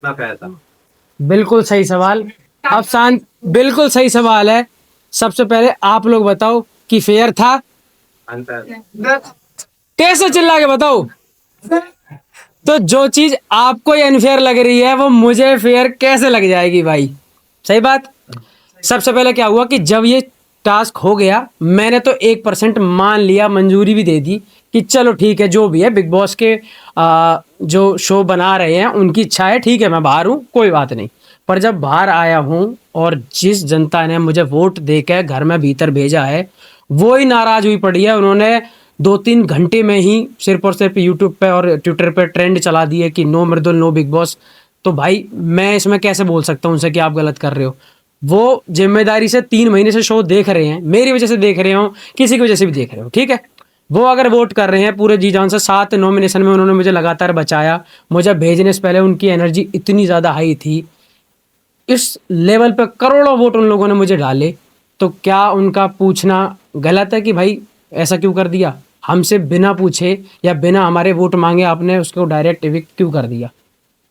ना फेयर था। बिल्कुल सही सवाल। अब शांत, बिल्कुल सही सवाल है। सबसे पहले आप लोग बताओ कि फेयर था। अनफेयर। कैसे चिल्ला के बताओ। तो जो चीज आपको अनफेयर लग रही है वो मुझे फेयर कैसे लग जाएगी भाई। सही बात। सबसे पहले क्या हुआ कि जब ये टास्क हो गया मैंने तो 1% मान लिया, मंजूरी भी दे दी कि चलो ठीक है जो भी है, बिग बॉस के जो शो बना रहे हैं उनकी इच्छा है, ठीक है मैं बाहर हूँ कोई बात नहीं। पर जब बाहर आया हूँ और जिस जनता ने मुझे वोट देकर घर में भीतर भेजा है वो ही नाराज हुई पड़ी है। उन्होंने 2-3 घंटे में ही सिर्फ और सिर्फ यूट्यूब पे और ट्विटर पे ट्रेंड चला दिए कि नो मृदुल नो बिग बॉस। तो भाई मैं इसमें कैसे बोल सकता हूँ उनसे कि आप गलत कर रहे हो। वो जिम्मेदारी से 3 महीने से शो देख रहे हैं, मेरी वजह से देख रहे हो, किसी की वजह से भी देख रहे हो, ठीक है। वो अगर वोट कर रहे हैं पूरे जी जान से, 7 नॉमिनेशन में उन्होंने मुझे लगातार बचाया। मुझे भेजने से पहले उनकी एनर्जी इतनी ज़्यादा हाई थी, इस लेवल पे करोड़ों वोट उन लोगों ने मुझे डाले। तो क्या उनका पूछना गलत है कि भाई ऐसा क्यों कर दिया? हमसे बिना पूछे या बिना हमारे वोट मांगे आपने उसको डायरेक्ट इविक्ट क्यों कर दिया?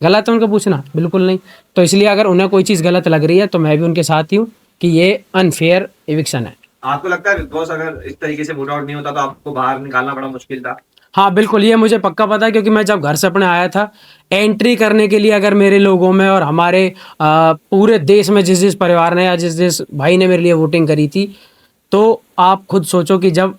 गलत है उनका पूछना? बिल्कुल नहीं। तो इसलिए अगर उन्हें कोई चीज़ गलत लग रही है तो मैं भी उनके साथ ही हूँ कि ये अनफेयर इविक्शन है। आपको लगता है बिग बॉस अगर इस तरीके से वोट आउट नहीं होता तो आपको बाहर निकालना बड़ा मुश्किल था? हाँ बिल्कुल, ये मुझे पक्का पता है क्योंकि मैं जब घर से अपने आया था एंट्री करने के लिए, अगर मेरे लोगों में और हमारे पूरे देश में जिस जिस परिवार ने या जिस जिस भाई ने मेरे लिए वोटिंग करी थी, तो आप खुद सोचो कि जब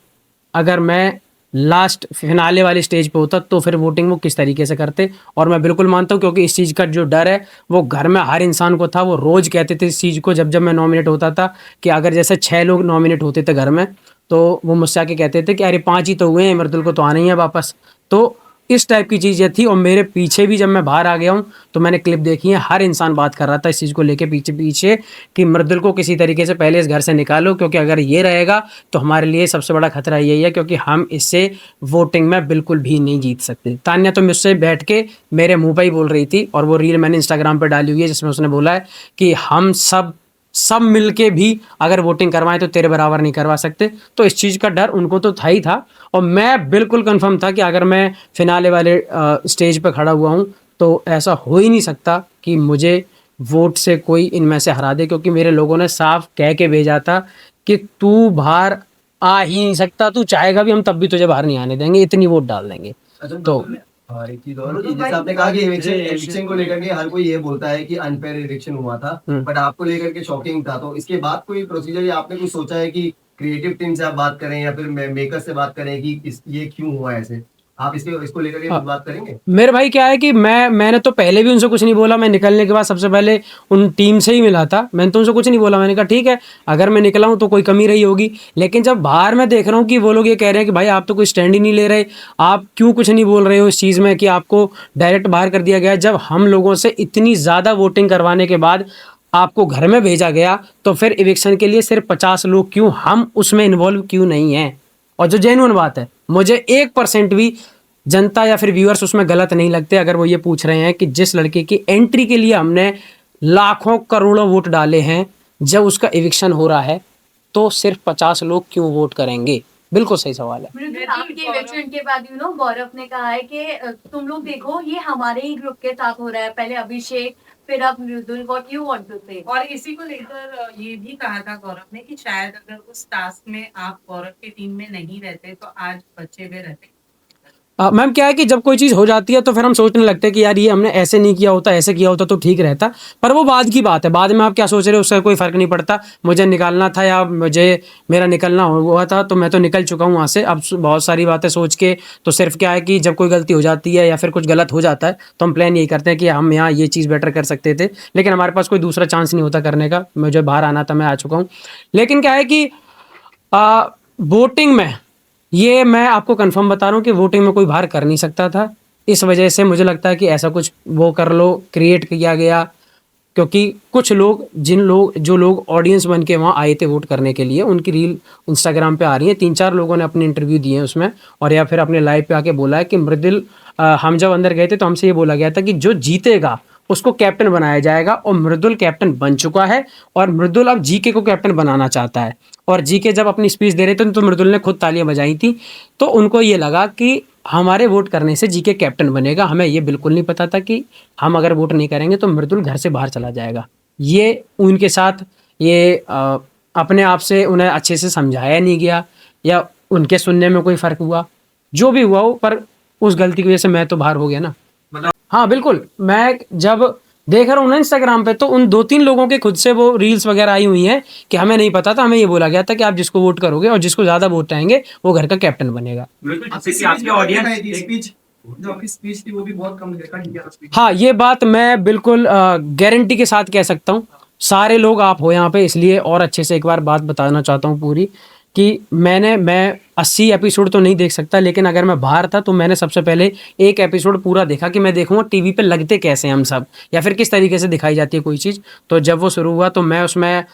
अगर मैं लास्ट फिनाले वाली स्टेज पे होता तो फिर वोटिंग वो किस तरीके से करते। और मैं बिल्कुल मानता हूँ क्योंकि इस चीज़ का जो डर है वो घर में हर इंसान को था। वो रोज़ कहते थे इस चीज़ को, जब जब मैं नॉमिनेट होता था कि अगर जैसे 6 लोग नॉमिनेट होते थे घर में तो वो मुझसे आके कहते थे कि अरे 5 ही तो हुए हैं, मर्दुल को तो आना ही है वापस। तो इस टाइप की चीज़ें थी। और मेरे पीछे भी जब मैं बाहर आ गया हूँ तो मैंने क्लिप देखी है, हर इंसान बात कर रहा था इस चीज़ को लेके पीछे पीछे कि मृदुल को किसी तरीके से पहले इस घर से निकालो, क्योंकि अगर ये रहेगा तो हमारे लिए सबसे बड़ा खतरा यही है क्योंकि हम इससे वोटिंग में बिल्कुल भी नहीं जीत सकते। तान्या तो मुझसे बैठ के मेरे मुंह पर ही बोल रही थी और वो रील मैंने इंस्टाग्राम पर डाली हुई है जिसमें उसने बोला है कि हम सब सब मिलके भी अगर वोटिंग करवाएं तो तेरे बराबर नहीं करवा सकते। तो इस चीज़ का डर उनको तो था ही था। और मैं बिल्कुल कंफर्म था कि अगर मैं फिनाले वाले स्टेज पे खड़ा हुआ हूँ तो ऐसा हो ही नहीं सकता कि मुझे वोट से कोई इनमें से हरा दे, क्योंकि मेरे लोगों ने साफ कह के भेजा था कि तू बाहर आ ही नहीं सकता, तू चाहेगा भी हम तब भी तुझे बाहर नहीं आने देंगे, इतनी वोट डाल देंगे। तो और एक चीज और कि जैसे आपने कहा कि इविक्शन को लेकर के हर कोई ये बोलता है कि अनफेयर इविक्शन हुआ था, बट आपको लेकर के शॉकिंग था। तो इसके बाद कोई प्रोसीजर या आपने कुछ सोचा है कि क्रिएटिव टीम से आप बात करें या फिर मेकर से बात करें कि ये क्यों हुआ ऐसे? आप इसको लेकर के कुछ बात करेंगे? मेरे भाई क्या है कि मैंने तो पहले भी उनसे कुछ नहीं बोला। मैं निकलने के बाद सबसे पहले उन टीम से ही मिला था, मैंने तो उनसे कुछ नहीं बोला। मैंने कहा ठीक है अगर मैं निकला हूँ तो कोई कमी रही होगी। लेकिन जब बाहर मैं देख रहा हूँ कि वो लोग ये कह रहे हैं कि भाई आप तो कोई स्टैंड ही नहीं ले रहे, आप क्यों कुछ नहीं बोल रहे हो इस चीज़ में कि आपको डायरेक्ट बाहर कर दिया गया। जब हम लोगों से इतनी ज़्यादा वोटिंग करवाने के बाद आपको घर में भेजा गया तो फिर इविक्शन के लिए सिर्फ 50 लोग क्यों, हम उसमें इन्वॉल्व क्यों नहीं हैं? और जो जेन्युइन बात है, मुझे 1% भी जनता या फिर व्यूअर्स उसमें गलत नहीं लगते अगर वो ये पूछ रहे हैं कि जिस लड़के की एंट्री के लिए हमने लाखों करोड़ों वोट डाले हैं, जब उसका इविक्शन हो रहा है तो सिर्फ 50 लोग क्यों वोट करेंगे। बिल्कुल सही सवाल है। आपके इलेक्शन के बाद गौरव ने कहा है कि तुम लोग देखो ये हमारे ही ग्रुप के साथ हो रहा है, पहले अभिषेक फिर अब मृदुल, व्हाट यू वांट टू से? और इसी को लेकर ये भी कहा था गौरव ने कि शायद अगर उस टास्क में आप गौरव की टीम में नहीं रहते तो आज बचे हुए रहते। मैम क्या है कि जब कोई चीज़ हो जाती है तो फिर हम सोचने लगते हैं कि यार ये हमने ऐसे नहीं किया होता, ऐसे किया होता तो ठीक रहता। पर वो बाद की बात है, बाद में आप क्या सोच रहे हो उससे कोई फ़र्क नहीं पड़ता। मुझे निकालना था या मुझे मेरा निकलना हुआ था तो मैं तो निकल चुका हूँ वहाँ से। अब बहुत सारी बातें सोच के तो सिर्फ क्या है कि जब कोई गलती हो जाती है या फिर कुछ गलत हो जाता है तो हम प्लान यही करते हैं कि हम यहाँ ये चीज़ बेटर कर सकते थे, लेकिन हमारे पास कोई दूसरा चांस नहीं होता करने का। मुझे बाहर आना था, मैं आ चुका हूँ। लेकिन क्या है कि वोटिंग में ये मैं आपको कंफर्म बता रहा हूँ कि वोटिंग में कोई बाहर कर नहीं सकता था। इस वजह से मुझे लगता है कि ऐसा कुछ वो कर लो क्रिएट किया गया, क्योंकि कुछ लोग जो लोग ऑडियंस बन के वहाँ आए थे वोट करने के लिए, उनकी रील इंस्टाग्राम पे आ रही है। 3-4 लोगों ने अपने इंटरव्यू दिए हैं उसमें, और या फिर अपने लाइव पे आके बोला है कि मृदुल, हम जब अंदर गए थे तो हमसे ये बोला गया था कि जो जीतेगा उसको कैप्टन बनाया जाएगा, और मृदुल कैप्टन बन चुका है। और मृदुल अब जीके को कैप्टन बनाना चाहता है। और जीके जब अपनी स्पीच दे रहे थे तो मृदुल ने खुद तालियां बजाई थी। तो उनको ये लगा कि हमारे वोट करने से जीके कैप्टन बनेगा। हमें ये बिल्कुल नहीं पता था कि हम अगर वोट नहीं करेंगे तो मृदुल घर से बाहर चला जाएगा। ये उनके साथ ये अपने आप से उन्हें अच्छे से समझाया नहीं गया या उनके सुनने में कोई फ़र्क हुआ, जो भी हुआ हो, पर उस गलती की वजह से मैं तो बाहर हो गया ना। मतलब हाँ बिल्कुल, मैं जब देख रहा हूँ ना इंस्टाग्राम पे, तो उन 2-3 लोगों के खुद से वो रील्स वगैरह आई हुई हैं कि हमें नहीं पता था, हमें ये बोला गया था कि आप जिसको वोट करोगे और जिसको ज़्यादा वोट आएंगे वो घर का कैप्टन बनेगा। बिल्कुल, आपकी जिससे कि आपके ऑडियंस स्पीच जो आपकी स्पीच थी वो भी बहुत कम देखा गया स्पीच। हाँ, ये बात मैं बिल्कुल गारंटी के साथ कह सकता हूँ। सारे लोग आप हो यहाँ पे, इसलिए और अच्छे से एक बार बात बताना चाहता हूँ पूरी, कि मैं 80 एपिसोड तो नहीं देख सकता, लेकिन अगर मैं बाहर था तो मैंने सबसे पहले एक एपिसोड पूरा देखा कि मैं देखूंगा टीवी पे लगते कैसे हैं हम सब, या फिर किस तरीके से दिखाई जाती है कोई चीज़। तो जब वो शुरू हुआ तो मैं उसमें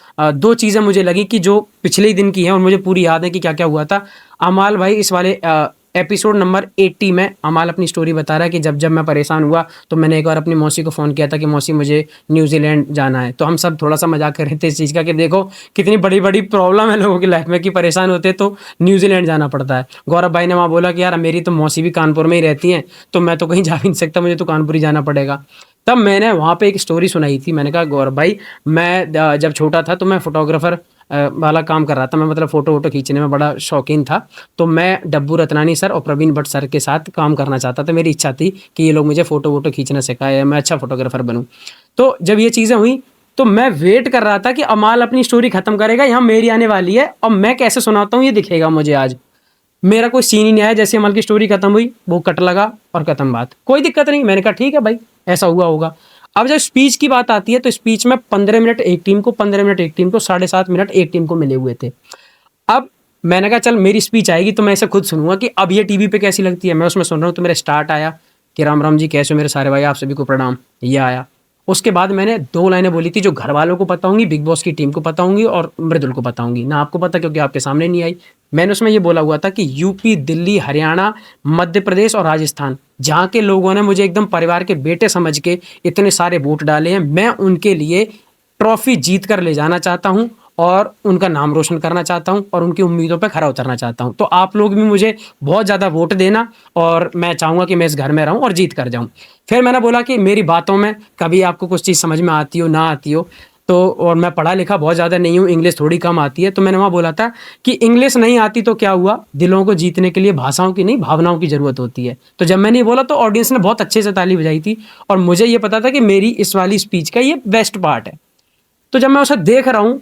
2 चीज़ें मुझे लगी कि जो पिछले ही दिन की हैं और मुझे पूरी याद है कि क्या क्या हुआ था। अमाल भाई इस वाले एपिसोड नंबर 80 में अमाल अपनी स्टोरी बता रहा है कि जब जब मैं परेशान हुआ तो मैंने एक बार अपनी मौसी को फ़ोन किया था कि मौसी मुझे न्यूजीलैंड जाना है। तो हम सब थोड़ा सा मजाक कर रहे थे इस चीज़ का कि देखो कितनी बड़ी बड़ी प्रॉब्लम है लोगों की लाइफ में कि परेशान होते तो न्यूजीलैंड जाना पड़ता है। गौरव भाई ने वहाँ बोला कि यार मेरी तो मौसी भी कानपुर में ही रहती हैं, तो मैं तो कहीं जा भी नहीं सकता, मुझे तो कानपुर ही जाना पड़ेगा। तब मैंने वहाँ पे एक स्टोरी सुनाई थी। मैंने कहा गौरव भाई, मैं जब छोटा था तो मैं फोटोग्राफर वाला काम कर रहा था। मैं मतलब फ़ोटो वोटो खींचने में बड़ा शौकीन था। तो मैं डब्बू रत्नानी सर और प्रवीण भट्ट सर के साथ काम करना चाहता था। मेरी इच्छा थी कि ये लोग मुझे फ़ोटो वोटो खींचना सिखाए, मैं अच्छा फोटोग्राफर बनूँ। तो जब ये चीज़ें हुई तो मैं वेट कर रहा था कि अमाल अपनी स्टोरी ख़त्म करेगा, यहाँ मेरी आने वाली है और मैं कैसे सुनाता हूँ ये दिखेगा मुझे आज। मेरा कोई सीन ही नहीं आया। जैसे अमल की स्टोरी खत्म हुई वो कट लगा और खत्म बात, कोई दिक्कत नहीं। मैंने कहा ठीक है भाई, ऐसा हुआ होगा। अब जब स्पीच की बात आती है तो स्पीच में 15 मिनट एक टीम को, 15 मिनट एक टीम को, 7.5 मिनट एक टीम को मिले हुए थे। अब मैंने कहा चल मेरी स्पीच आएगी तो मैं इसे खुद सुनूंगा कि अब ये टीवी पे कैसी लगती है। मैं उसमें सुन रहा हूँ तो मेरा स्टार्ट आया कि राम राम जी कैसे हो मेरे सारे भाई, आप सभी को प्रणाम, ये आया। उसके बाद मैंने 2 लाइनें बोली थी जो घर वालों को पता होंगी, बिग बॉस की टीम को पता होंगी और मृदुल को पता होंगी ना, आपको पता क्योंकि आपके सामने नहीं आई। मैंने उसमें ये बोला हुआ था कि यूपी, दिल्ली, हरियाणा, मध्य प्रदेश और राजस्थान, जहाँ के लोगों ने मुझे एकदम परिवार के बेटे समझ के इतने सारे वोट डाले हैं, मैं उनके लिए ट्रॉफी जीत कर ले जाना चाहता हूँ और उनका नाम रोशन करना चाहता हूँ और उनकी उम्मीदों पर खरा उतरना चाहता हूँ। तो आप लोग भी मुझे बहुत ज़्यादा वोट देना और मैं चाहूँगा कि मैं इस घर में रहूँ और जीत कर जाऊँ। फिर मैंने बोला कि मेरी बातों में कभी आपको कुछ चीज़ समझ में आती हो ना आती हो तो, और मैं पढ़ा लिखा बहुत ज़्यादा नहीं हूँ, इंग्लिश थोड़ी कम आती है, तो मैंने वहाँ बोला था कि इंग्लिश नहीं आती तो क्या हुआ, दिलों को जीतने के लिए भाषाओं की नहीं भावनाओं की ज़रूरत होती है। तो जब मैंने ये बोला तो ऑडियंस ने बहुत अच्छे से ताली बजाई थी और मुझे ये पता था कि मेरी इस वाली स्पीच का ये बेस्ट पार्ट है। तो जब मैं उसे देख रहा हूँ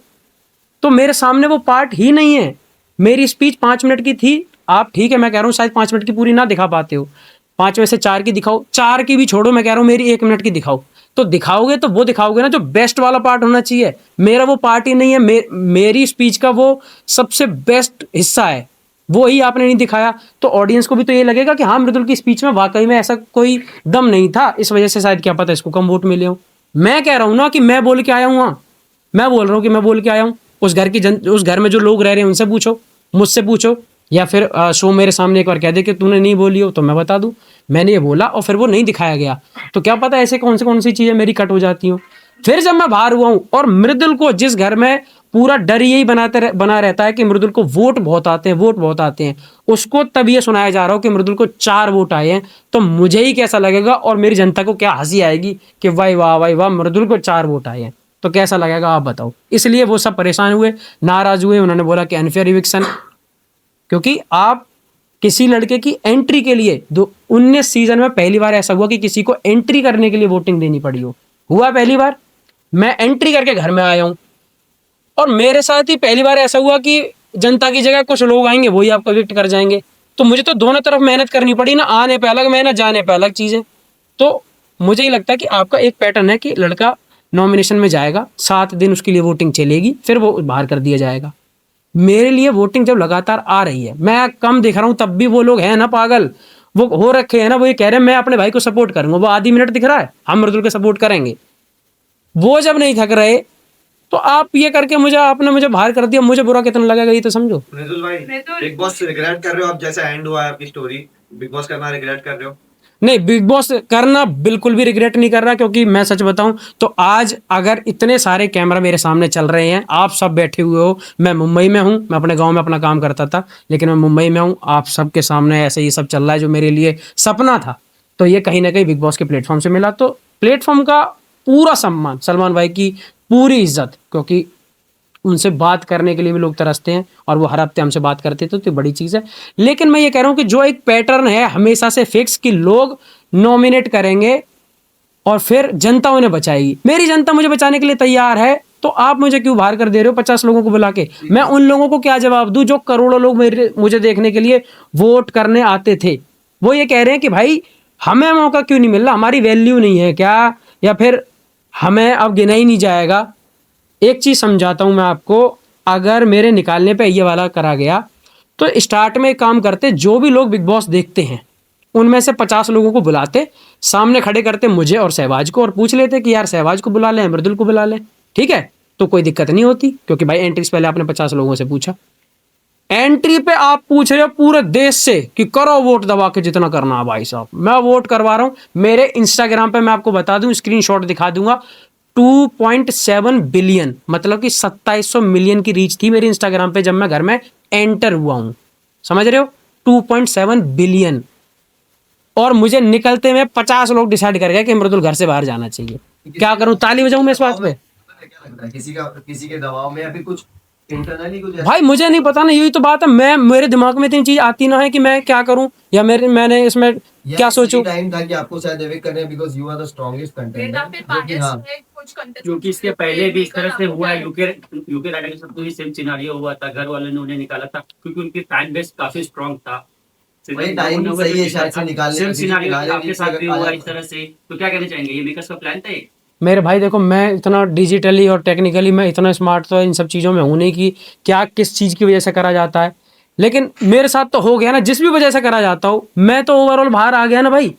तो मेरे सामने वो पार्ट ही नहीं है। मेरी स्पीच 5 मिनट की थी। आप ठीक है, मैं कह रहा हूँ शायद 5 मिनट की पूरी ना दिखा पाते हो, 5 में से 4 की दिखाओ, 4 की भी छोड़ो, मैं कह रहा हूँ मेरी 1 मिनट की दिखाओ। तो दिखाओगे तो वो दिखाओगे ना जो बेस्ट वाला पार्ट होना चाहिए। मेरा वो पार्ट ही नहीं है। मेरी स्पीच का वो सबसे बेस्ट हिस्सा है, वो ही आपने नहीं दिखाया। तो ऑडियंस को भी तो ये लगेगा कि हाँ मृदुल की स्पीच में वाकई में ऐसा कोई दम नहीं था, इस वजह से शायद क्या पता इसको कम वोट मिले हो। मैं कह रहा हूँ ना कि मैं बोल के आया हूँ, वहाँ मैं बोल रहा हूँ कि मैं बोल के आया हूँ। उस घर में जो लोग रह रहे हैं उनसे पूछो, मुझसे पूछो, या फिर शो मेरे सामने एक बार कह दे कि तूने नहीं बोली हो तो मैं बता दूं मैंने ये बोला और फिर वो नहीं दिखाया गया। तो क्या पता ऐसे कौन सी चीज़ें मेरी कट हो जाती हूँ। फिर जब मैं बाहर हुआ हूँ और मृदुल को जिस घर में पूरा डर यही बना रहता है कि मृदुल को वोट बहुत आते हैं, उसको तब ये सुनाया जा रहा हो कि मृदुल को 4 वोट आए हैं, तो मुझे ही कैसा लगेगा और मेरी जनता को क्या हंसी आएगी कि वाह वाह मृदुल को 4 वोट आए हैं, तो कैसा लगेगा आप बताओ। इसलिए वो सब परेशान हुए, नाराज हुए। उन्होंने बोला कि अनफेयर इविक्शन, क्योंकि आप किसी लड़के की एंट्री के लिए 19 सीजन में पहली बार ऐसा हुआ कि किसी को एंट्री करने के लिए वोटिंग देनी पड़ी हो। हुआ पहली बार, मैं एंट्री करके घर में आया हूं और मेरे साथ ही पहली बार ऐसा हुआ कि जनता की जगह कुछ लोग आएंगे वही आपको विक्ट कर जाएंगे। तो मुझे तो दोनों तरफ मेहनत करनी पड़ी ना, आने पे अलग मेहनत, जाने पे अलग चीजें। तो मुझे ही लगता है कि आपका एक पैटर्न है कि लड़का नॉमिनेशन में जाएगा, 7 दिन उसके लिए वोटिंग चलेगी, फिर वो बाहर कर दिया जाएगा। मेरे लिए वोटिंग जब लगातार आ रही है, मैं कम दिख रहा हूं तब भी वो लोग हैं ना पागल, वो हो रखे हैं ना, वो ये कह रहे हैं मैं अपने भाई को सपोर्ट करूंगा, वो आधी मिनट दिख रहा है हम मृदुल को सपोर्ट करेंगे। वो जब नहीं थक रहे तो आप ये करके आपने मुझे बाहर कर दिया, मुझे बुरा कितना लगेगा ये तो समझो। मृदुल भाई, बिग बॉस रिग्रेट कर रहे हो आप, जैसे एंड हुआ है आपकी स्टोरी, बिग बॉस करना रिग्रेट कर रहे हो? नहीं, बिग बॉस करना बिल्कुल भी रिग्रेट नहीं कर रहा, क्योंकि मैं सच बताऊं तो आज अगर इतने सारे कैमरा मेरे सामने चल रहे हैं, आप सब बैठे हुए हो, मैं मुंबई में हूं, मैं अपने गांव में अपना काम करता था, लेकिन मैं मुंबई में हूं, आप सबके सामने ऐसे ये सब चल रहा है जो मेरे लिए सपना था, तो ये कहीं ना कहीं बिग बॉस के प्लेटफॉर्म से मिला। तो प्लेटफॉर्म का पूरा सम्मान, सलमान भाई की पूरी इज्जत, क्योंकि उनसे बात करने के लिए भी लोग तरसते हैं और वो हर हफ्ते हमसे बात करते थे, तो बड़ी चीज़ है। लेकिन मैं ये कह रहा हूँ कि जो एक पैटर्न है हमेशा से फिक्स कि लोग नॉमिनेट करेंगे और फिर जनता उन्हें बचाएगी, मेरी जनता मुझे बचाने के लिए तैयार है, तो आप मुझे क्यों बाहर कर दे रहे हो 50 लोगों को बुला के? मैं उन लोगों को क्या जवाब दूं जो करोड़ों लोग मुझे देखने के लिए वोट करने आते थे? वो ये कह रहे हैं कि भाई हमें मौका क्यों नहीं मिल रहा, हमारी वैल्यू नहीं है क्या, या फिर हमें अब गिना ही नहीं जाएगा। एक चीज़ समझाता हूं मैं आपको, अगर मेरे निकालने पे ये वाला करा गया तो स्टार्ट में एक काम करते, जो भी लोग बिग बॉस देखते हैं उनमें से 50 लोगों को बुलाते, सामने खड़े करते मुझे और सहवाज को, और पूछ लेते कि यार सहवाज को बुला लें, मृदुल को बुला लें, ठीक है? तो कोई दिक्कत नहीं होती, क्योंकि भाई एंट्री से पहले आपने 50 लोगों से पूछा। एंट्री पे आप पूछ रहे हो पूरे देश से कि करो वोट दबा के जितना करना है भाई साहब, मैं वोट करवा रहा हूं। मेरे इंस्टाग्राम पे मैं आपको बता दूं, स्क्रीनशॉट दिखा दूंगा, 2.7 बिलियन मतलब कि 2700 मिलियन की रीच थी मेरी इंस्टाग्राम पे जब मैं घर में एंटर हुआ हूं, समझ रहे हो? 2.7 बिलियन। और मुझे निकलते में 50 लोग डिसाइड कर गए कि मृदुल घर से बाहर जाना चाहिए। क्या करूं, ताली बजाऊं मैं इस बात पे? क्या लगता है, किसी के दबाव में या फिर कुछ इंटरनली कुछ भाई मुझे नहीं पता ना, यही तो बात है, मैं मेरे दिमाग में इतनी चीज आती ना है कि मैं क्या करूं, या मैंने इसमें क्या सोचूं। टाइम था कि आपको शायद एविक्ट करने, because you are the strongest contender. क्योंकि इसके पहले भी इस तरह से हुआ है, यूके राइडर के साथ भी सेम सिनेरियो हुआ था, घर वालों ने उन्हें निकाला था क्योंकि उनकी फैन बेस काफी स्ट्रांग था। वही टाइम सही है शायद से निकालने सेम का, सिनेरियो निकालने आपके के साथ भी लिए हुआ इस तरह से, तो क्या कहना चाहेंगे, ये विकास का प्लान था ये? मेरे भाई देखो, मैं इतना डिजिटली और टेक्निकली मैं इतना स्मार्ट तो इन सब चीज़ों में हूँ नहीं कि क्या किस चीज़ की वजह से करा जाता है, लेकिन मेरे साथ तो हो गया ना, जिस भी वजह से करा जाता हो, मैं तो ओवरऑल बाहर आ गया ना भाई।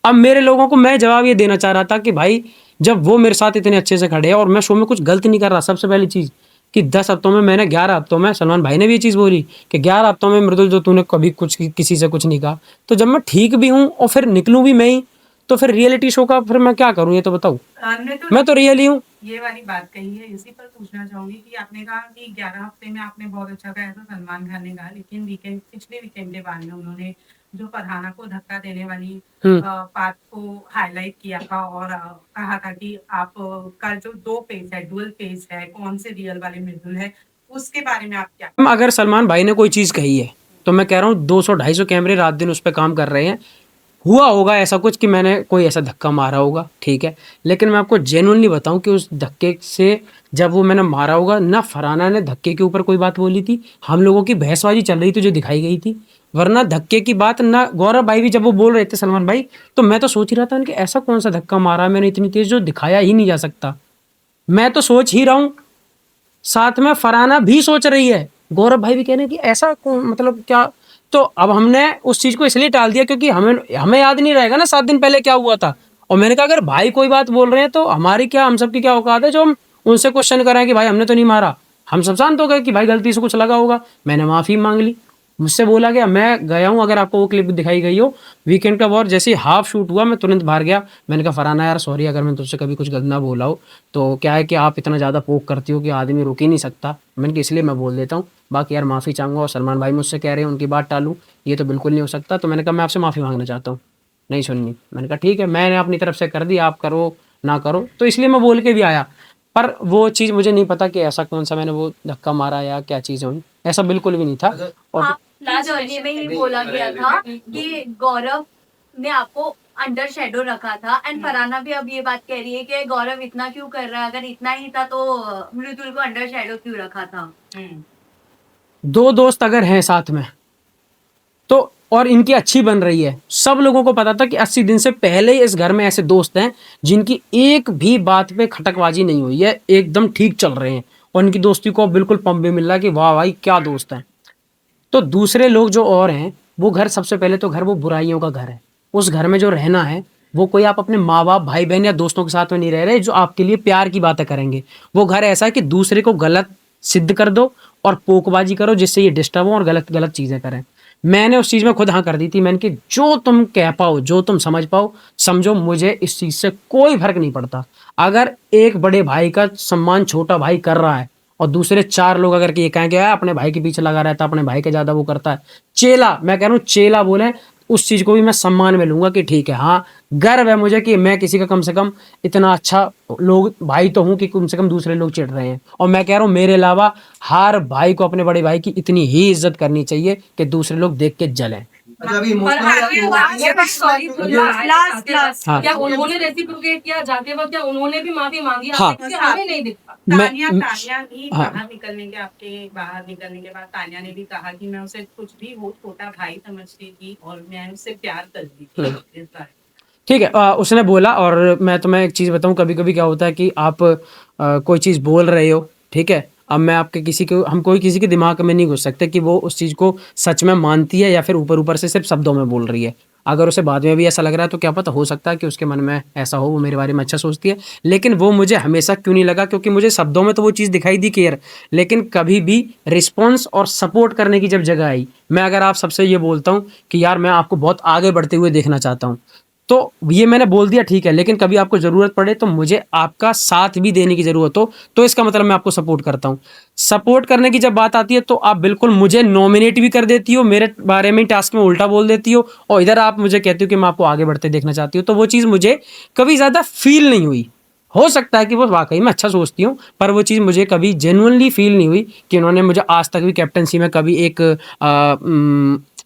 अब मेरे लोगों को मैं जवाब ये देना चाह रहा था कि भाई जब वो मेरे साथ इतने अच्छे से खड़े हैं और मैं शो में कुछ गलत नहीं कर रहा, सबसे पहली चीज़ कि 10 हफ्तों में मैंने 11 हफ्तों में, सलमान भाई ने भी ये चीज़ बोली कि 11 हफ्तों में मृदुल जो तूने कभी कुछ किसी से कुछ नहीं कहा, तो जब मैं ठीक भी हूँ और फिर निकलूँ भी मैं ही, तो फिर रियलिटी शो का फिर मैं क्या करूँ, ये तो बताऊँ। मैं तो रियल ही हूँ। ये वाली बात कही है, इसी पर पूछना चाहूंगी कि आपने कहा कि 11 हफ्ते में आपने बहुत अच्छा कहा, ऐसा सलमान खान ने कहा, लेकिन पिछले वीकेंड के बाद में उन्होंने जो फरहाना को धक्का देने वाली बात को हाईलाइट किया था और कहा था कि आप का जो 2 फेस है, डुअल फेस है, कौन से रियल वाले मृदुल है, उसके बारे में आप क्या? अगर सलमान भाई ने कोई चीज़ कही है तो मैं कह रहा हूँ 200-250 कैमरे रात दिन उस पर काम कर रहे हैं, हुआ होगा ऐसा कुछ कि मैंने कोई ऐसा धक्का मारा होगा, ठीक है, लेकिन मैं आपको जेन्युइनली बताऊं कि उस धक्के से जब वो मैंने मारा होगा ना, फरहाना ने धक्के के ऊपर कोई बात बोली थी, हम लोगों की बहसबाजी चल रही थी जो दिखाई गई थी, वरना धक्के की बात ना, गौरव भाई भी जब वो बोल रहे थे सलमान भाई, तो मैं तो सोच ही रहा था कि ऐसा कौन सा धक्का मारा मैंने इतनी तेज जो दिखाया ही नहीं जा सकता। मैं तो सोच ही रहा हूँ, साथ में फरहाना भी सोच रही है, गौरव भाई भी कह रहे हैं कि ऐसा कौन, मतलब क्या। तो अब हमने उस चीज़ को इसलिए टाल दिया क्योंकि हमें याद नहीं रहेगा ना 7 दिन पहले क्या हुआ था, और मैंने कहा अगर भाई कोई बात बोल रहे हैं तो हमारी क्या, हम सब की क्या औकात है जो हम उनसे क्वेश्चन करें कि भाई हमने तो नहीं मारा। हम सब शांत हो गए कि भाई गलती से कुछ लगा होगा, मैंने माफ़ी मांग ली, मुझसे बोला गया, मैं गया हूँ, अगर आपको वो क्लिप दिखाई गई हो वीकेंड का वॉर, जैसे हाफ शूट हुआ मैं तुरंत बाहर गया, मैंने कहा फरहाना यार सॉरी अगर मैं तुझसे कभी कुछ गलत ना बोला हो, तो क्या है कि आप इतना ज़्यादा पोक करती हो कि आदमी रुक ही नहीं सकता, मैंने कहा इसलिए मैं बोल देता हूँ, बाकी यार माफ़ी चाहूँगा। और सलमान भाई मुझसे कह रहे हैं उनकी बात टालूँ, ये तो बिल्कुल नहीं हो सकता, तो मैंने कहा मैं आपसे माफ़ी मांगना चाहता हूँ, नहीं सुननी। मैंने कहा ठीक है, मैंने अपनी तरफ से कर दी, आप करो ना करो, तो इसलिए मैं बोल के भी आया, पर वो चीज़ मुझे नहीं पता कि ऐसा कौन सा मैंने वो धक्का मारा या क्या चीज़ हुई, ऐसा बिल्कुल भी नहीं था। और लास्ट जर्नी में ही बोला गया था कि गौरव ने आपको अंडर शेडो रखा था, एंड फरहाना भी अब ये बात कह रही है कि गौरव इतना क्यों कर रहा है, अगर इतना ही था तो मृदुल को अंडर शेडो क्यों रखा था। 2 दोस्त अगर हैं साथ में तो, और इनकी अच्छी बन रही है, सब लोगों को पता था कि 80 दिन से पहले ही इस घर में ऐसे दोस्त हैं जिनकी एक भी बात पे खटकबाजी नहीं हुई है, एकदम ठीक चल रहे हैं, और इनकी दोस्ती को बिल्कुल पंप भी मिल रहा है कि वाह भाई क्या दोस्त हैं। तो दूसरे लोग जो और हैं, वो घर, सबसे पहले तो घर वो बुराइयों का घर है, उस घर में जो रहना है वो कोई आप अपने माँ बाप भाई बहन या दोस्तों के साथ में नहीं रह रहे जो आपके लिए प्यार की बातें करेंगे। वो घर ऐसा है कि दूसरे को गलत सिद्ध कर दो और पोकबाजी करो जिससे ये डिस्टर्ब हो और गलत गलत चीज़ें करें। मैंने उस चीज़ में खुद हाँ कर दी थी। मैंने कि जो तुम कह पाओ, जो तुम समझ पाओ समझो, मुझे इस चीज़ से कोई फर्क नहीं पड़ता। अगर एक बड़े भाई का सम्मान छोटा भाई कर रहा है और दूसरे 4 लोग अगर ये कहें कि अपने भाई के पीछे लगा रहता है, अपने भाई के ज़्यादा वो करता है, चेला, मैं कह रहा हूँ चेला बोले, उस चीज़ को भी मैं सम्मान में लूंगा कि ठीक है, हाँ गर्व है मुझे कि मैं किसी का कम से कम इतना अच्छा लोग भाई तो हूँ कि कम से कम दूसरे लोग चिढ़ रहे हैं। और मैं कह रहा हूँ मेरे अलावा हर भाई को अपने बड़े भाई की इतनी ही इज्जत करनी चाहिए कि दूसरे लोग देख के जलें। अच्छा, अभी हाँ। क्या उन्होंने रेसिप्रोकेट किया जाते वक्त? क्या उन्होंने भी माफी मांगी? हाँ। आपने हमें नहीं दिखा। तानिया मैं- भी हाँ। बाहर निकलने के बाद तानिया ने भी कहा कि मैं उसे कुछ भी हो छोटा भाई समझती थी और मैं उससे प्यार करती थी इस बारे। ठीक है, उसने बोला। और मैं तुम्हें एक चीज़ बताऊं, कभी कभी क्या होता है कि आप कोई चीज़ बोल रहे हो, ठीक है, अब मैं आपके हम कोई किसी के दिमाग में नहीं घुस सकते कि वो उस चीज़ को सच में मानती है या फिर ऊपर ऊपर से सिर्फ शब्दों में बोल रही है। अगर उसे बाद में भी ऐसा लग रहा है तो क्या पता, हो सकता है कि उसके मन में ऐसा हो, वो मेरे बारे में अच्छा सोचती है। लेकिन वो मुझे हमेशा क्यों नहीं लगा, क्योंकि मुझे शब्दों में तो वो चीज़ दिखाई दी केयर, लेकिन कभी भी रिस्पॉन्स और सपोर्ट करने की जब जगह आई, मैं अगर आप सबसे ये बोलता हूँ कि यार मैं आपको बहुत आगे बढ़ते हुए देखना चाहता हूँ, तो ये मैंने बोल दिया ठीक है, लेकिन कभी आपको ज़रूरत पड़े तो मुझे आपका साथ भी देने की ज़रूरत हो तो इसका मतलब मैं आपको सपोर्ट करता हूँ। सपोर्ट करने की जब बात आती है तो आप बिल्कुल मुझे नॉमिनेट भी कर देती हो, मेरे बारे में टास्क में उल्टा बोल देती हो, और इधर आप मुझे कहती हो कि मैं आपको आगे बढ़ते देखना चाहती हूँ। तो वो चीज़ मुझे कभी ज़्यादा फील नहीं हुई। हो सकता है कि वो वाकई में अच्छा सोचती हूँ, पर वो चीज़ मुझे कभी जेन्युइनली फील नहीं हुई कि उन्होंने मुझे आज तक भी कैप्टनसी में कभी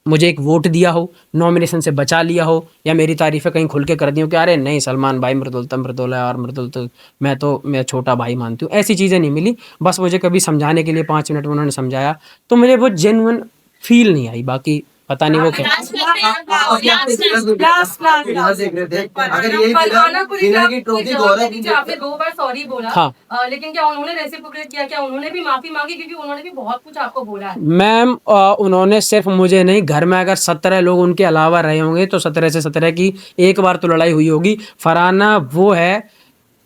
मुझे एक वोट दिया हो, नॉमिनेशन से बचा लिया हो, या मेरी तारीफ़ें कहीं खुल के कर दी हो कि अरे नहीं सलमान भाई मृदुल है और मृदुल तो मैं छोटा भाई मानती हूँ। ऐसी चीज़ें नहीं मिली। बस मुझे कभी समझाने के लिए 5 मिनट में उन्होंने समझाया तो मुझे वो जेन्युइन फील नहीं आई। बाकी पता नहीं वो क्या। यहाँ देख रहे थे, अगर ये विनर की ट्रॉफी गौरव आपने 2 बार सॉरी बोला, हाँ। लेकिन क्या उन्होंने रेसिप्रोकेट किया? क्या उन्होंने भी माफी मांगी? क्योंकि उन्होंने भी बहुत कुछ आपको बोला है। मैम उन्होंने सिर्फ मुझे नहीं, घर में अगर 17 लोग उनके अलावा रहे होंगे तो 17 से 17 की एक बार तो लड़ाई हुई होगी। फरहाना वो है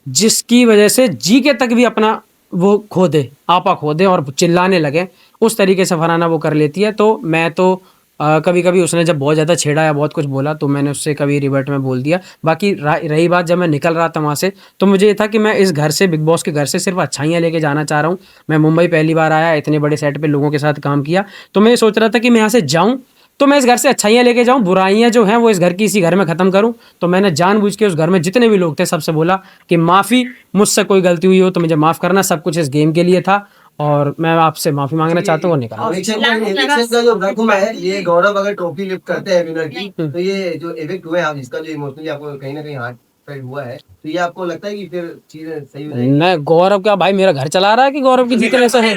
जिसकी वजह से जी के तक भी अपना वो खो दे, आपा खो दे और चिल्लाने लगे, उस तरीके से फरहाना वो कर लेती है। तो मैं तो कभी कभी उसने जब बहुत ज़्यादा छेड़ा या बहुत कुछ बोला तो मैंने उससे कभी रिवर्ट में बोल दिया। बाकी रही बात जब मैं निकल रहा था वहाँ से, तो मुझे ये था कि मैं इस घर से, बिग बॉस के घर से सिर्फ अच्छाइयाँ लेके जाना चाह रहा हूँ। मैं मुंबई पहली बार आया, इतने बड़े सेट पे लोगों के साथ काम किया, तो मैं ये सोच रहा था कि मैं यहाँ से जाऊँ तो मैं इस घर से अच्छाइयाँ लेके जाऊँ, बुराइयाँ जो हैं वो इस घर की इसी घर में ख़त्म करूँ। तो मैंने जानबूझ के उस घर में जितने भी लोग थे सबसे बोला कि माफ़ी, मुझसे कोई गलती हुई हो तो मुझे माफ़ करना, सब कुछ इस गेम के लिए था और मैं आपसे माफ़ी मांगना चाहता हूँ। वो निकाला। एविक्शन का जो रकम है, ये गौरव अगर ट्रॉफी लिफ्ट करते हैं विनर की, तो ये जो एविक्ट हुए आप, इसका जो इमोशनली आपको कहीं ना कहीं हार्ट फेल्ट हुआ है, तो ये आपको लगता है कि फिर चीजें सही हो जाएंगी? नहीं, गौरव क्या भाई मेरा घर चला रहा है कि गौरव की जीतने से है?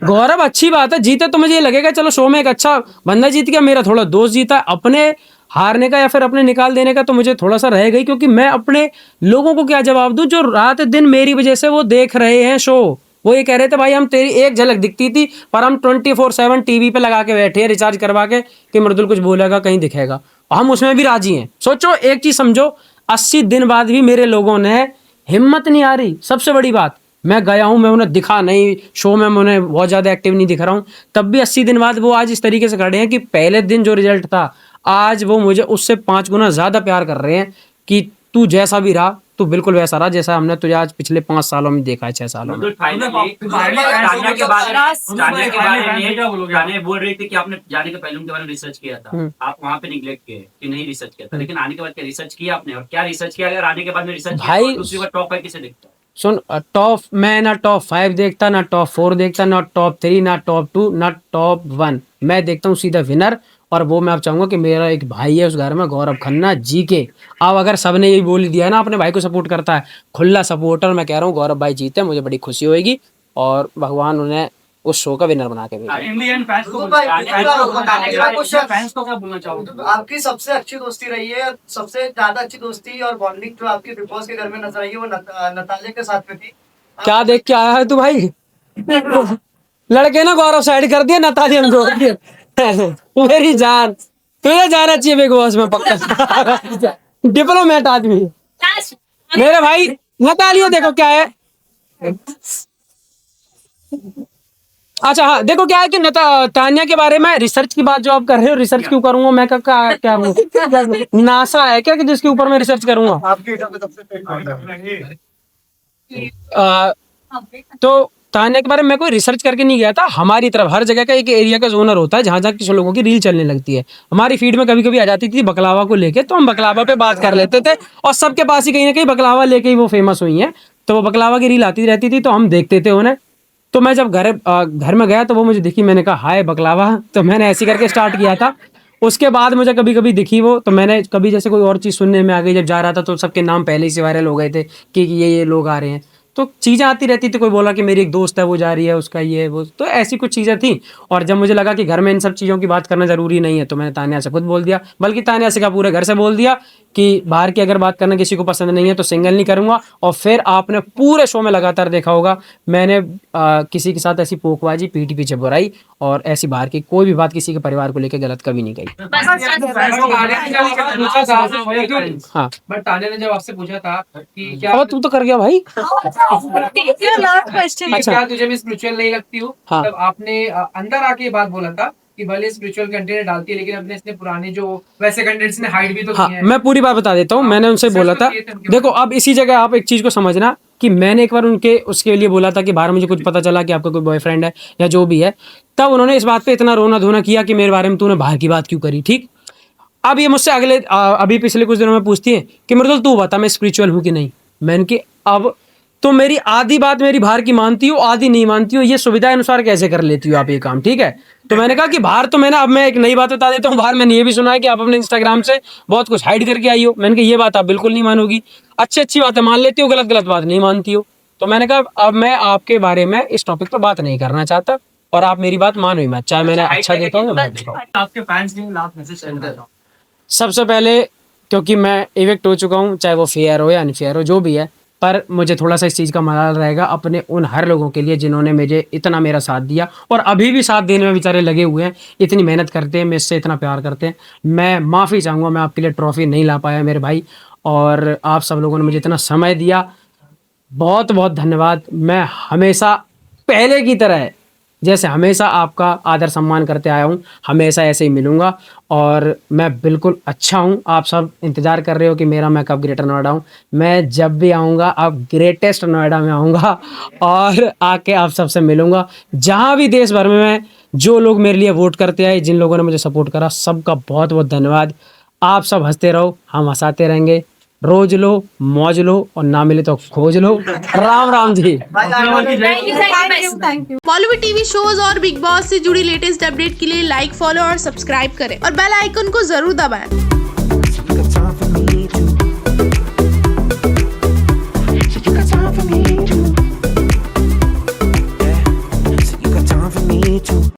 गौरव अच्छी बात है, जीते तो मुझे ये लगेगा चलो शो में एक अच्छा बंदा जीत गया, मेरा थोड़ा दोस्त जीता। अपने हारने का या फिर अपने निकाल देने का तो मुझे थोड़ा सा रहेगा ही, क्योंकि मैं अपने लोगों को क्या जवाब दूं जो रात दिन मेरी वजह से वो देख रहे हैं शो। वो ये कह रहे थे भाई हम तेरी एक झलक दिखती थी पर हम 24/7 टीवी पे लगा के बैठे हैं रिचार्ज करवा के कि मृदुल कुछ बोलेगा कहीं दिखेगा, हम उसमें भी राजी हैं। सोचो, एक चीज समझो, 80 दिन बाद भी मेरे लोगों ने हिम्मत नहीं आ रही। सबसे बड़ी बात, मैं गया हूं, मैं उन्हें दिखा नहीं शो में, मैं उन्हें बहुत ज़्यादा एक्टिव नहीं दिख रहा हूं, तब भी 80 दिन बाद वो आज इस तरीके से खड़े हैं कि पहले दिन जो रिजल्ट था आज वो मुझे उससे 5 गुना ज़्यादा प्यार कर रहे हैं कि तू जैसा भी रहा तू बिल्कुल वैसा रहा जैसा हमने तुझे आज पिछले 5 सालों में देखा है, 6 सालों में। जाने बोल रही थी कि आपने जाने के पहले उनके बारे में रिसर्च किया था, आप वहाँ पे निगलेक्ट किए कि नहीं रिसर्च किया था, लेकिन आने के बाद क्या रिसर्च किया आपने? और क्या रिसर्च किया? अगर आने के बाद में रिसर्च किया भाई तो दूसरी बार टॉप 5 किसे दिखता है? सुन, मैं ना टॉप 5 देखता, ना टॉप 4 देखता, ना टॉप 3, ना टॉप 2, ना टॉप 1। मैं देखता हूँ सीधा विनर, और वो मैं अब चाहूंगा कि मेरा एक भाई है उस घर में, गौरव खन्ना जी के। अब अगर सबने यही बोल दिया है ना अपने भाई को सपोर्ट करता है, खुला सपोर्टर, मैं कह रहा हूँ गौरव भाई जीते, मुझे बड़ी खुशी होगी और भगवान उन्हें उस शो का विनर बना के भेजे। इंडियन फैंस को क्या बोलना चाहोगे? आपकी सबसे अच्छी दोस्ती रही है, सबसे ज्यादा अच्छी दोस्ती और बॉन्डिंग जो आपकी बिग बॉस के घर में नजर आई है वो नतालिया के साथ में थी। क्या देख के आया है तू भाई? लड़के ना गौरव साइड कर दिया, नतालिया हमको मेरी जान, तुझे जाना चाहिए बिग बॉस में पक्का। डिप्लोमेट आदमी मेरे भाई। नतालिया देखो क्या है, अच्छा हाँ, देखो क्या है कि तान्या के बारे में रिसर्च की बात जो आप कर रहे हो, रिसर्च क्यों करूंगा मैं? क्या नासा है क्या कि जिसके ऊपर मैं रिसर्च करूंगा? आपके हिसाब से सबसे फेक तो तान्या के बारे में मैं कोई रिसर्च करके नहीं गया था। हमारी तरफ हर जगह का एक एरिया का जोनर होता है जहाँ जहाँ किसी लोगों की रील चलने लगती है। हमारी फीड में कभी कभी आ जाती थी बकलावा को लेके, तो हम बकलावा पे बात कर लेते थे और सबके पास ही कहीं ना कहीं बकलावा लेके ही वो फेमस हुई हैं। तो वो बकलावा की रील आती रहती थी तो हम देखते थे उन्हें। तो मैं जब घर में गया तो वो मुझे दिखी, मैंने कहा हाय बकलावा, तो मैंने ऐसे करके स्टार्ट किया था। उसके बाद मुझे कभी कभी दिखी वो, तो मैंने कभी जैसे कोई और चीज़ सुनने में आ गई, जब जा रहा था तो सबके नाम पहले ही से वायरल हो गए थे कि ये लोग आ रहे हैं। तो चीज़ें आती रहती थी, कोई बोला कि मेरी एक दोस्त है वो जा रही है, उसका ये वो, तो ऐसी कुछ चीज़ें थी। और जब मुझे लगा कि घर में इन सब चीज़ों की बात करना ज़रूरी नहीं है तो मैंने तान्या से खुद बोल दिया, बल्कि तान्या से क्या पूरे घर से बोल दिया कि बाहर की अगर बात करना किसी को पसंद नहीं है तो सिंगल नहीं करूँगा। और फिर आपने पूरे शो में लगातार देखा होगा मैंने किसी के साथ ऐसी पोकबाजी, पीठ पीछे बुराई और ऐसी बाहर की कोई भी बात किसी के परिवार को लेकर गलत कभी नहीं कही। हाँ, बट तान्या ने जब आपसे पूछा था कि क्या अब तू तो कर गया भाई। Last question. अच्छा। क्या तुझे मैं स्पिरिचुअल नहीं लगती हूँ, हाँ। तब आपने अंदर आके ये बात बोला था कि भले स्पिरिचुअल कंटेंट डालती है लेकिन अपने इसने पुराने जो वैसे कंटेंट्स ने हाइड भी तो हाँ, किए हैं। मैं पूरी बात बता देता हूँ। मैंने उनसे बोला था, देखो अब इसी जगह आप एक चीज को समझना कि मैंने एक बार उसके लिए बोला था कि बाहर मुझे कुछ पता चला कि आपका कोई बॉयफ्रेंड है या जो भी है, तब उन्होंने इस बात पे इतना रोना धोना किया कि मेरे बारे में तूने बाहर की बात क्यों करी। ठीक, अब ये मुझसे अभी पिछले कुछ दिनों में पूछती है कि मृदुल तू बता मैं स्पिरिचुअल हूँ कि नहीं। मैंने कि अब तो मेरी आधी बात मेरी बाहर की मानती हो, आधी नहीं मानती हो, ये सुविधा अनुसार कैसे कर लेती हो आप ये काम? ठीक है, तो मैंने कहा कि बाहर तो मैंने, अब मैं एक नई बात बता देता हूँ, बाहर मैंने ये भी सुना है कि आप अपने इंस्टाग्राम से बहुत कुछ हाइड करके आई हो। मैंने कहा ये बात आप बिल्कुल नहीं मानोगी, अच्छी बातें मान लेती हो, गलत बात नहीं मानती हो। तो मैंने कहा अब मैं आपके बारे में इस टॉपिक पर बात नहीं करना चाहता और आप मेरी बात मानो ही मत, चाहे मैंने अच्छा देखा हो या बुरा देखा हो। आपके फैंस के लास्ट मैसेज सेंड करता हूँ। सबसे पहले क्योंकि मैं इवेक्ट हो चुका हूँ, चाहे वो फेयर हो या अनफेयर हो जो भी है, पर मुझे थोड़ा सा इस चीज़ का मलाल रहेगा अपने उन हर लोगों के लिए जिन्होंने मुझे इतना मेरा साथ दिया और अभी भी साथ देने में बेचारे लगे हुए हैं, इतनी मेहनत करते हैं, मुझसे इतना प्यार करते हैं। मैं माफ़ी चाहूँगा, मैं आपके लिए ट्रॉफी नहीं ला पाया मेरे भाई, और आप सब लोगों ने मुझे इतना समय दिया, बहुत बहुत धन्यवाद। मैं हमेशा पहले की तरह जैसे हमेशा आपका आदर सम्मान करते आया हूँ, हमेशा ऐसे ही मिलूँगा और मैं बिल्कुल अच्छा हूँ। आप सब इंतज़ार कर रहे हो कि मेरा मैं कब ग्रेटर नोएडा हूँ। मैं जब भी आऊँगा अब ग्रेटेस्ट नोएडा में आऊँगा और आके आप सबसे मिलूँगा। जहाँ भी देश भर में मैं, जो लोग मेरे लिए वोट करते आए, जिन लोगों ने मुझे सपोर्ट करा, सबका बहुत बहुत धन्यवाद। आप सब हंसते रहो, हम हंसाते रहेंगे। रोज लो, मौज लो और ना मिले तो खोज लो। Ram Ram ji. Thank you. Bollywood TV shows और बिग बॉस से जुड़ी लेटेस्ट अपडेट के लिए लाइक, फॉलो और सब्सक्राइब करें और बेल आइकन को जरूर दबाएं।